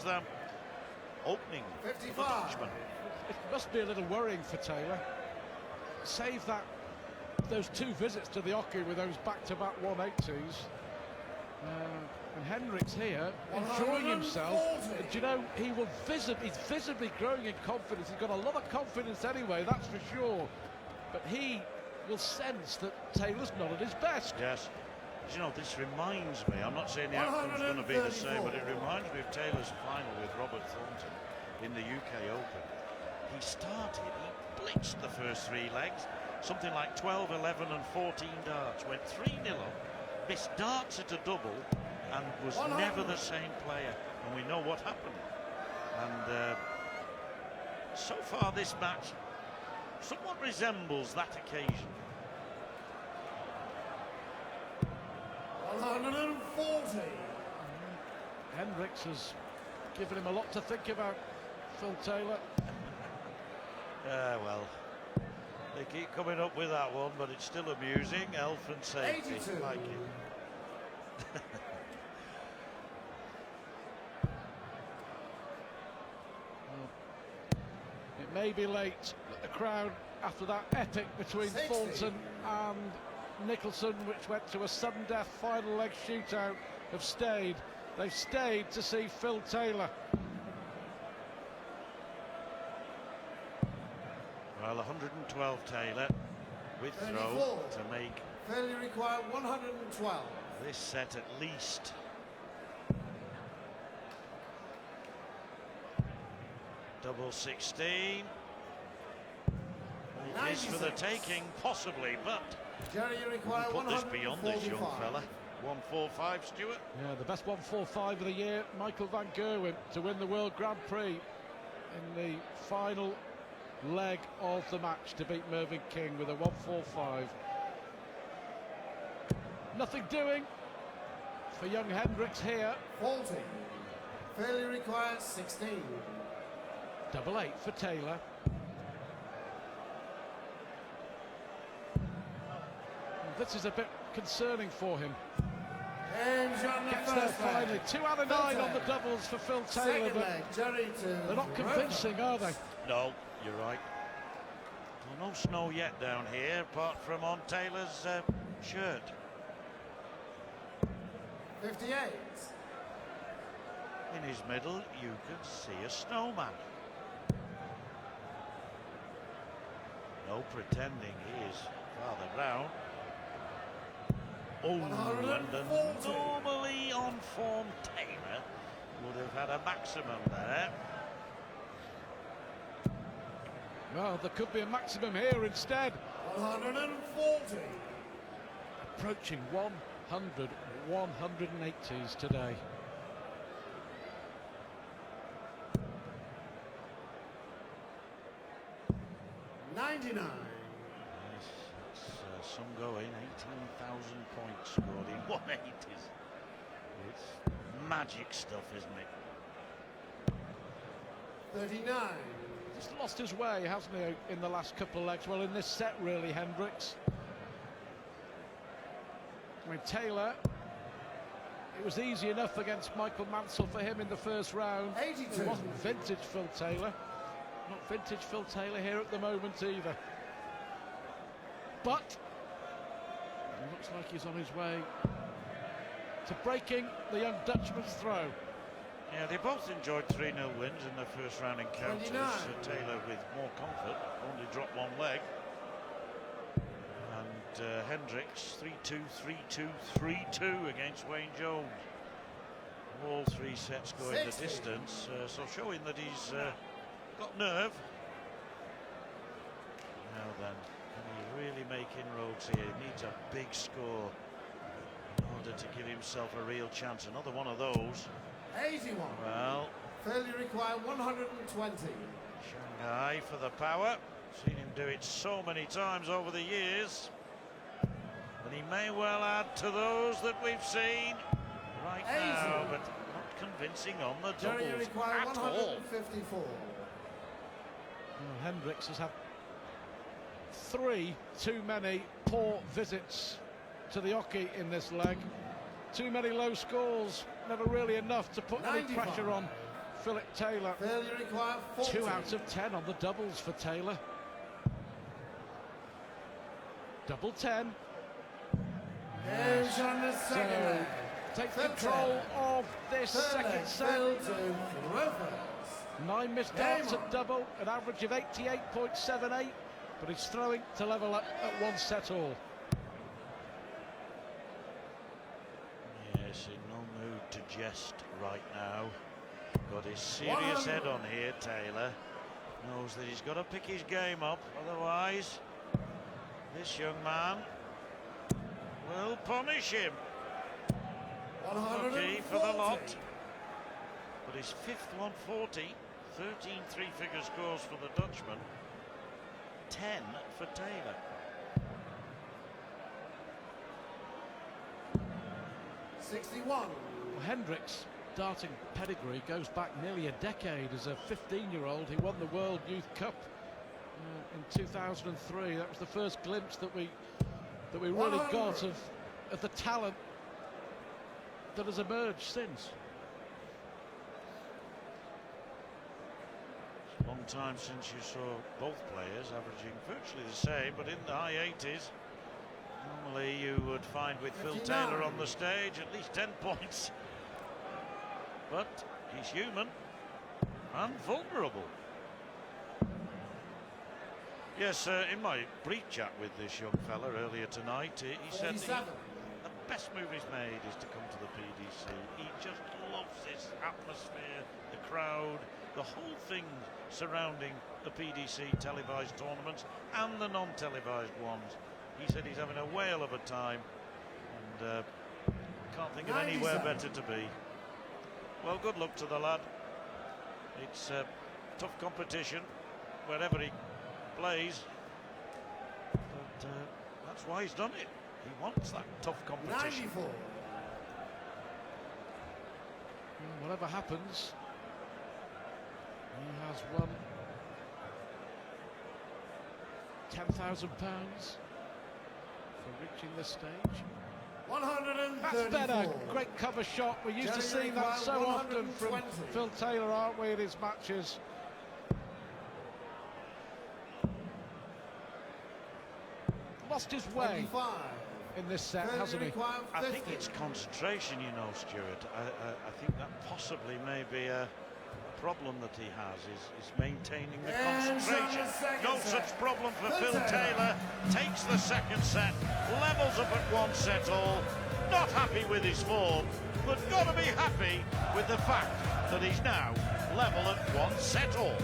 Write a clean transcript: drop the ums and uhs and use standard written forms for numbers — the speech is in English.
Grand Slam opening for the Dutchman. It must be a little worrying for Taylor. Save those 2 visits to the hockey with those back-to-back 180s. And Hendriks here enjoying himself. Do you know, he's visibly growing in confidence. He's got a lot of confidence anyway, that's for sure. But he will sense that Taylor's not at his best. Yes. You know, this reminds me, I'm not saying the outcome's going to be the same, but it reminds me of Taylor's final with Robert Thornton in the UK Open. He blitzed the first 3 legs, something like 12, 11 and 14 darts, went 3-0 up, missed darts at a double, and was never the same player. And we know what happened. And so far this match somewhat resembles that occasion. 140. Hendriks has given him a lot to think about, Phil Taylor. Well, they keep coming up with that one, but it's still amusing. Health and safety, 82. like it. It may be late, but the crowd, after that epic between 60. Thornton and Nicholson, which went to a sudden death final leg shootout, have stayed. They've stayed to see Phil Taylor. Well, 112 Taylor with 34. throw to make Failure required 112. this set at least. Double 16. It is for the taking, possibly, but Jerry, you require put this beyond this young 145. fella. 145, Stuart. Yeah, the best 145 of the year, Michael van Gerwen, to win the World Grand Prix in the final leg of the match to beat Mervyn King with a 145. Nothing doing for young Hendriks here. 40. Failure required 16. Double 8 for Taylor. This is a bit concerning for him. James on the Gets there first finally. leg. 2 out of 9 on the doubles for Phil Taylor, Second but leg, Jerry to they're not convincing, are they? No, you're right. Well, no snow yet down here, apart from on Taylor's shirt. 58. In his middle, you can see a snowman. No pretending he is farther down. Oh, and a 140. normally on form Taylor would have had a maximum there. Well, there could be a maximum here instead. 140. Approaching 100, 180s today. Yes, it's some going, 18,000 points scored in 180s. It's magic stuff, isn't it? 39. Just lost his way, hasn't he, in the last couple of legs? Well, in this set, really, Hendriks. I mean, Taylor, it was easy enough against Michael Mansell for him in the first round. 82. It wasn't vintage Phil Taylor. Not vintage Phil Taylor here at the moment either. But it looks like he's on his way to breaking the young Dutchman's throw. Yeah, they both enjoyed 3-0 wins in their first round encounters. 29. Taylor with more comfort, only dropped 1 leg. And Hendriks 3-2, 3-2, 3-2 against Wayne Jones. All 3 sets going 60. the distance, so showing that he's got nerve. Now then, can he really make inroads here? He needs a big score in order to give himself a real chance. Another one of those. 81. Well, Failure required 120. Shanghai for the power. Seen him do it so many times over the years. And he may well add to those that we've seen right now, but not convincing on the Jerry doubles required at all. 154. Well, Hendriks has had 3 too many poor visits to the hockey in this leg. Too many low scores, never really enough to put any 95. pressure on Philip Taylor. Failure required 40. 2 out of 10 on the doubles for Taylor. Double 10. Game's on the second So, leg. take Third control leg. of this Third second leg set. fell to Rovers. 9 missed Game darts on. at double, an average of 88.78, but he's throwing to level up at 1 set all. Yes, in no mood to jest right now. Got his serious head on here, Taylor. Knows that he's got to pick his game up, otherwise this young man will punish him. 140. Lucky for the lot. But his 5th 140, 13 three-figure scores for the Dutchman, 10 for Taylor. 61. Well, Hendriks' darting pedigree goes back nearly a decade. As a 15-year-old, he won the World Youth Cup in 2003. That was the first glimpse that we really 100. got of the talent that has emerged since. Long time since you saw both players averaging virtually the same, but in the high 80s. Normally you would find with Phil 59. Taylor on the stage at least 10 points. But he's human and vulnerable. Yes, in my brief chat with this young fella earlier tonight, he said that 47. the best move he's made is to come to the PDC. He just loves this atmosphere, the crowd, the whole thing surrounding the PDC televised tournaments and the non-televised ones. He said he's having a whale of a time and can't think of anywhere 97. better to be. Well, good luck to the lad. It's tough competition wherever he plays, but that's why he's done it. He wants that tough competition. 94. Whatever happens, he has won £10,000 for reaching this stage. 134. That's better. Great cover shot. We're used to Jerry seeing that Rick so Wild, often from 120. Phil Taylor, aren't we, in his matches? Lost his way 25. in this set, Failure hasn't he? required I 50. think it's concentration, you know, Stuart. I think that possibly may be a problem that he has, is maintaining the And concentration. on the second No set. such problem for Phil Phil Taylor. Taylor. Takes the second set, levels up at 1 set all. Not happy with his form, but got to be happy with the fact that he's now level at 1 set all.